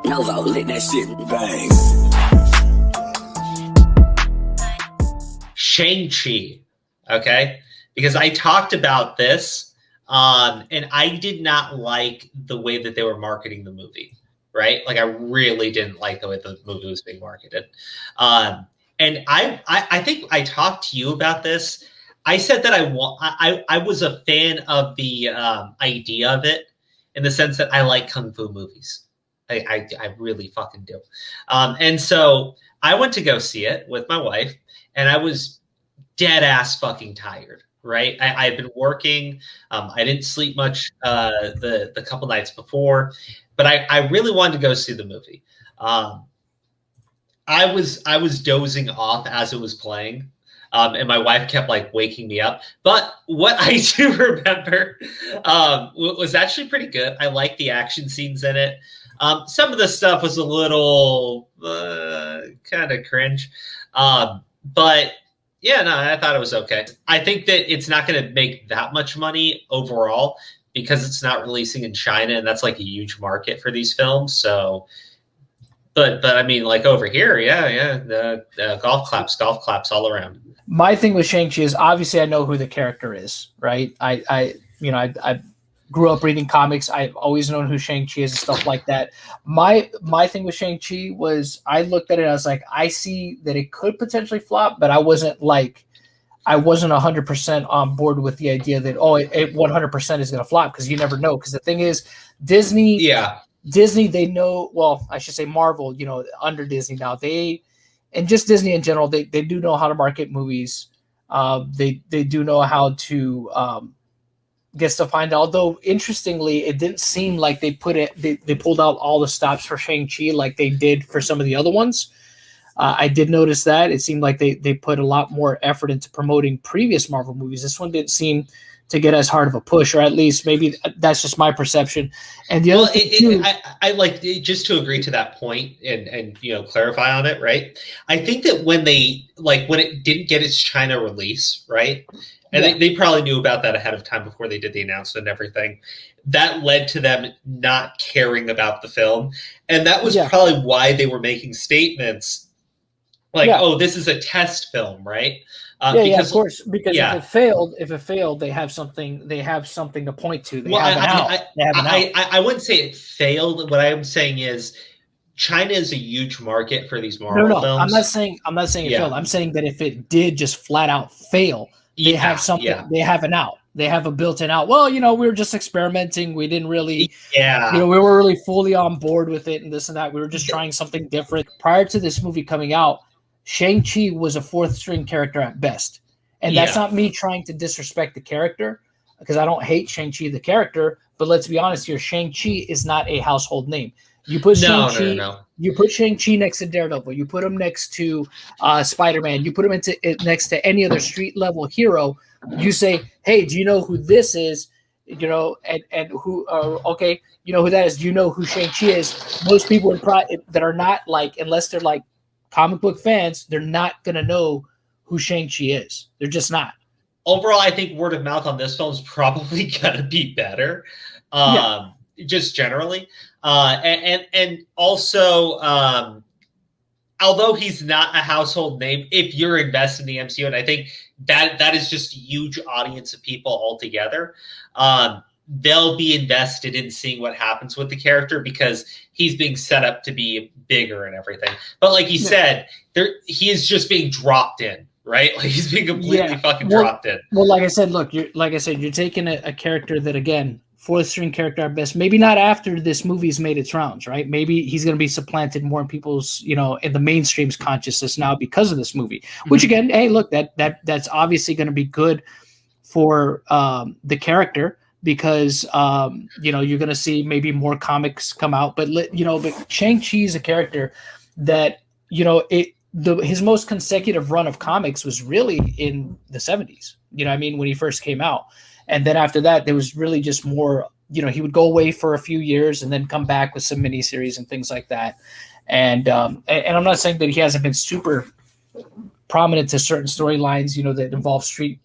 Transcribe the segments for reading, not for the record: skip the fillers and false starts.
Novo lit that shit bang. Shang-Chi, okay? Because I talked about this, and I did not like the way that they were marketing the movie, right? Like, I really didn't like the way the movie was being marketed. And I think I talked to you about this. I said that I was a fan of the idea of it, in the sense that I like kung fu movies. I really fucking do. And so I went to go see it with my wife, and I was dead ass fucking tired. Right, I've been working. I didn't sleep much the couple nights before, but I really wanted to go see the movie. I was dozing off as it was playing, and my wife kept like waking me up. But what I do remember was actually pretty good. I liked the action scenes in it. Some of the stuff was a little kind of cringe, but yeah, no, I thought it was okay. I think that it's not going to make that much money overall because it's not releasing in China, and that's like a huge market for these films. So, but I mean, like over here, yeah, the golf claps all around. My thing with Shang-Chi is obviously I know who the character is, right? I grew up reading comics. I've always known who Shang-Chi is and stuff like that. My thing with Shang-Chi was I looked at it and I was like, I see that it could potentially flop, but I wasn't 100% on board with the idea that, it 100% is going to flop, because you never know. Because the thing is, Disney, they know, well, I should say Marvel, under Disney now, and just Disney in general, they do know how to market movies. They do know how to get stuff behind it. Although interestingly, it didn't seem like they pulled out all the stops for Shang-Chi like they did for some of the other ones. I did notice that it seemed like they put a lot more effort into promoting previous Marvel movies. This one didn't seem to get as hard of a push, or at least maybe that's just my perception. And the other thing I like, just to agree to that point and clarify on it, right? I think that when it didn't get its China release, right? And they probably knew about that ahead of time before they did the announcement and everything. That led to them not caring about the film. And that was probably why they were making statements like, this is a test film, right? Of course. Because if it failed, they have something to point to. I wouldn't say it failed. What I'm saying is China is a huge market for these Marvel films. I'm not saying it failed. I'm saying that if it did just flat out fail, they have something. They have an out. They have a built-in out. Well, we were just experimenting. We didn't really, we were really fully on board with it and this and that. We were just trying something different. Prior to this movie coming out, Shang-Chi was a fourth-string character at best. And that's not me trying to disrespect the character, because I don't hate Shang-Chi the character. But let's be honest here, Shang-Chi is not a household name. You put Shang-Chi, You put Shang-Chi next to Daredevil. You put him next to Spider-Man. You put him next to any other street-level hero. You say, hey, do you know who this is? And who, okay, you know who that is. Do you know who Shang-Chi is? Most people that are not unless they're like comic book fans, they're not going to know who Shang-Chi is. They're just not. Overall, I think word of mouth on this film is probably going to be better, just generally. And also, although he's not a household name, if you're invested in the MCU, and I think that is just a huge audience of people altogether, they'll be invested in seeing what happens with the character because he's being set up to be bigger and everything. But like you said, he is just being dropped in, right? Like he's being completely fucking dropped in. Well, like I said, you're taking a character that, again, fourth string character at best. Maybe not after this movie's made its rounds, right? Maybe he's going to be supplanted more in people's, in the mainstream's consciousness now because of this movie. Which again, hey, look, that's obviously going to be good for the character. Because you're going to see maybe more comics come out, but Shang-Chi is a character that his most consecutive run of comics was really in the 70s. When he first came out, and then after that there was really just more. He would go away for a few years and then come back with some miniseries and things like that. And I'm not saying that he hasn't been super prominent to certain storylines, that involve street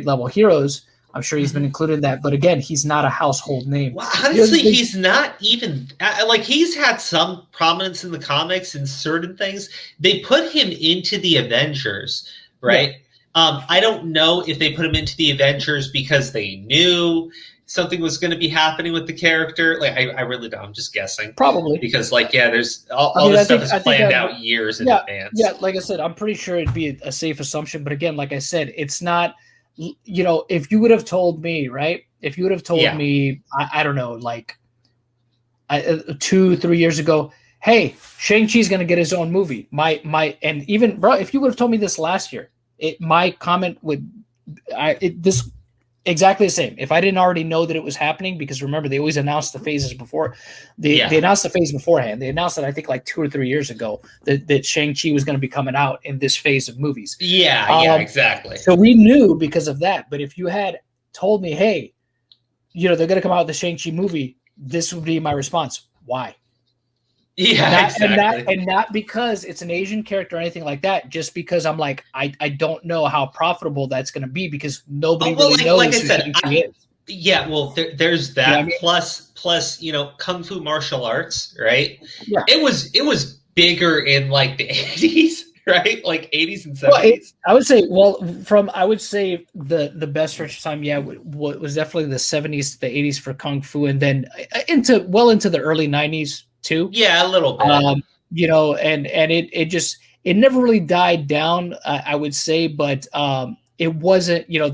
level heroes. I'm sure he's been included in that. But again, he's not a household name. Well, honestly, he's not even like he's had some prominence in the comics and certain things. They put him into the Avengers, right? Yeah. I don't know if they put him into the Avengers because they knew something was going to be happening with the character. Like, I really don't. I'm just guessing. Probably. Because, like, yeah, there's all this stuff is planned out years in advance. Yeah, like I said, I'm pretty sure it'd be a safe assumption. But again, like I said, it's not, you know, if you would have told me, right? If you would have told me, I don't know, like 2-3 years ago, hey, Shang-Chi's going to get his own movie. And even, bro, if you would have told me this last year, my comment would, this exactly the same. If I didn't already know that it was happening, because remember, they always announced the phases before. They announced the phase beforehand. They announced it, I think, like 2 or 3 years ago that Shang-Chi was going to be coming out in this phase of movies. Yeah, exactly. So we knew because of that. But if you had told me, hey, you know, they're going to come out with the Shang-Chi movie, this would be my response. Why? Yeah, exactly. And not because it's an Asian character or anything like that, just because I'm like, I don't know how profitable that's going to be because nobody really knows like I said, Shang-Chi is. Yeah, well, there's that. You know what I mean? Plus, you know, kung fu martial arts, right? Yeah. It was bigger in like the 80s, right? Like 80s and 70s. Well, I would say, the best stretch of time, was definitely the 70s to the 80s for kung fu, and then into the early 90s too. Yeah, a little bit. You know, and it never really died down, I would say, but it wasn't, you know,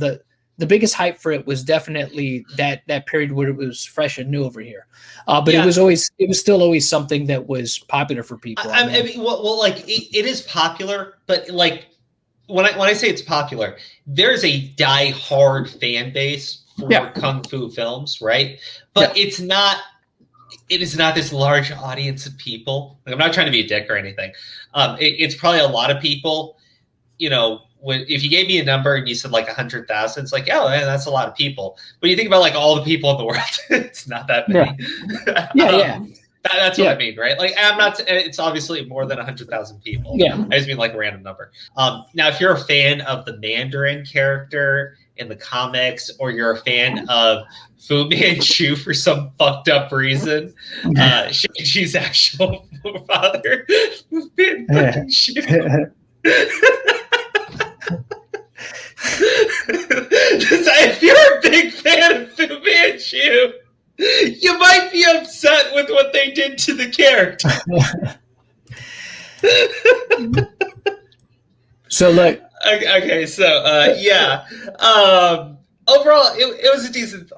the biggest hype for it was definitely that period where it was fresh and new over here. But it was still always something that was popular for people. I mean, well, like it is popular, but like when I say it's popular, there's a die-hard fan base for kung fu films, right? But it is not this large audience of people. Like, I'm not trying to be a dick or anything. It's probably a lot of people. You know, if you gave me a number and you said like 100,000, it's like, oh, man, that's a lot of people. But you think about like all the people in the world, it's not that many. That's what I mean, right? Like, I'm not. It's obviously more than 100,000 people. Yeah, I just mean like a random number. Now, if you're a fan of the Mandarin character in the comics, or you're a fan of Fu Manchu for some fucked up reason, she's actual father, Fu Manchu. If you're a big fan of Fu Manchu, you might be upset with what they did to the character. So look. Okay, so overall, it was a decent.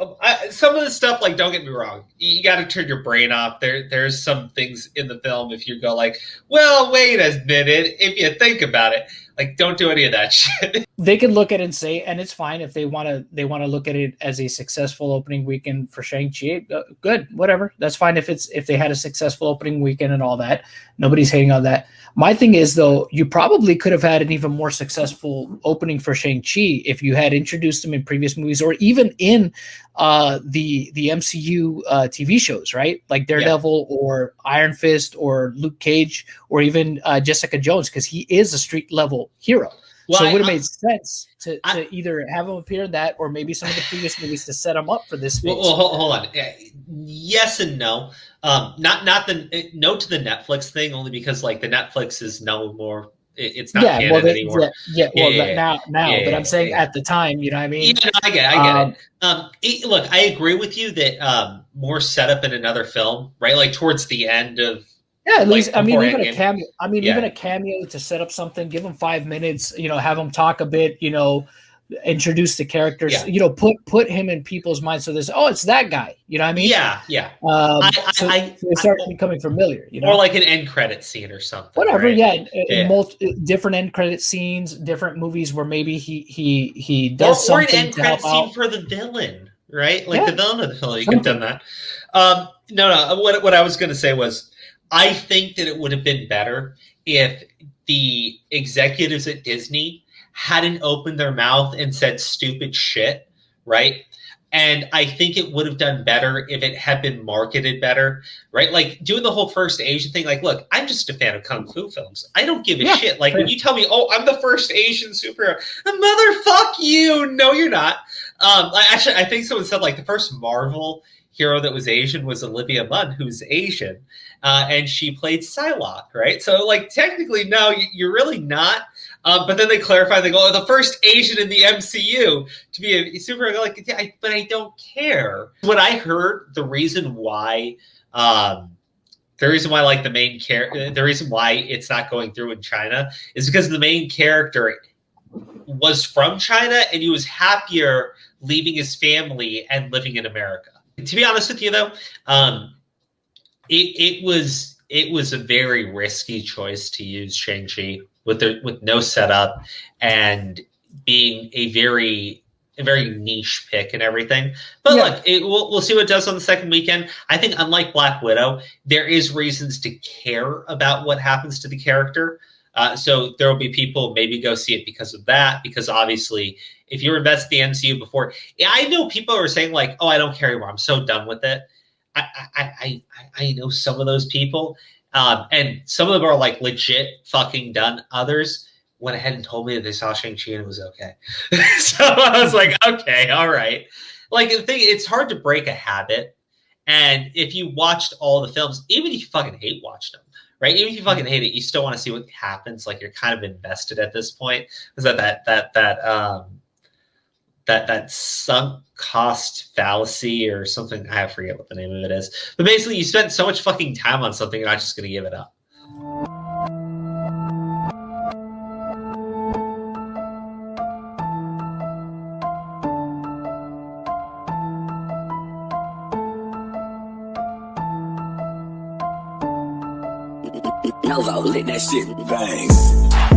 Some of the stuff, like, don't get me wrong, you got to turn your brain off. There's some things in the film, if you go like, well, wait a minute, if you think about it, like, don't do any of that shit. They can look at it and say, and it's fine if they want to look at it as a successful opening weekend for Shang-Chi. Good, whatever, that's fine. If they had a successful opening weekend and all that, nobody's hating on that. My thing is, though, you probably could have had an even more successful opening for Shang-Chi if you had introduced him in previous movies, or even in the MCU TV shows, right? Like Daredevil or Iron Fist or Luke Cage or even Jessica Jones, because he is a street level hero. Well, so it would have made sense to either have him appear in that, or maybe some of the previous movies to set him up for this phase. Well, hold on. Yes and no. Not the no to the Netflix thing, only because like the Netflix is no more. It's not canon anymore. Now. But I'm saying at the time, you know what I mean? Yeah, I get it. Look, I agree with you that more setup in another film, right? Like towards the end of. Yeah, at least, I mean, even a cameo. Even a cameo to set up something. Give them 5 minutes. You know, have them talk a bit. You know, introduce the characters. Yeah. You know, put him in people's minds. So there's, it's that guy. You know what I mean? Yeah. So they start becoming familiar. You know, or like an end credit scene or something. Whatever. Right? Different end credit scenes, different movies where maybe he does something. Or an end credit scene for the villain, right? Like the villain of the film. You could have done that. No. What I was going to say was, I think that it would have been better if the executives at Disney hadn't opened their mouth and said stupid shit, right? And I think it would have done better if it had been marketed better, right? Like doing the whole first Asian thing. Like, look, I'm just a fan of kung fu films. I don't give a shit. Like when you tell me, I'm the first Asian superhero, motherfuck you. No, you're not. I think someone said like the first Marvel hero that was Asian was Olivia Munn, who's Asian, and she played Psylocke, right? So like technically, no, you're really not. But then they clarify, they go, "Oh, the first Asian in the MCU to be a superhero." Like, yeah, but I don't care. What I heard, the reason why like the main character, the reason why it's not going through in China is because the main character was from China and he was happier leaving his family and living in America. To be honest with you, though, it was a very risky choice to use Shang-Chi with no setup and being a very niche pick and everything. But look, we'll see what it does on the second weekend. I think unlike Black Widow, there is reasons to care about what happens to the character. So there will be people maybe go see it because of that, because obviously if you're invested in the MCU before, I know people are saying like, "Oh, I don't care anymore. I'm so done with it." I know some of those people, and some of them are like legit fucking done. Others went ahead and told me that they saw Shang-Chi and it was okay. So I was like, okay, all right. Like the thing, it's hard to break a habit. And if you watched all the films, even if you fucking watched them, right? Even if you fucking hate it, you still want to see what happens. Like you're kind of invested at this point. Is that sunk cost fallacy or something? I forget what the name of it is. But basically, you spent so much fucking time on something, you're not just going to give it up. Novo, let that shit bang.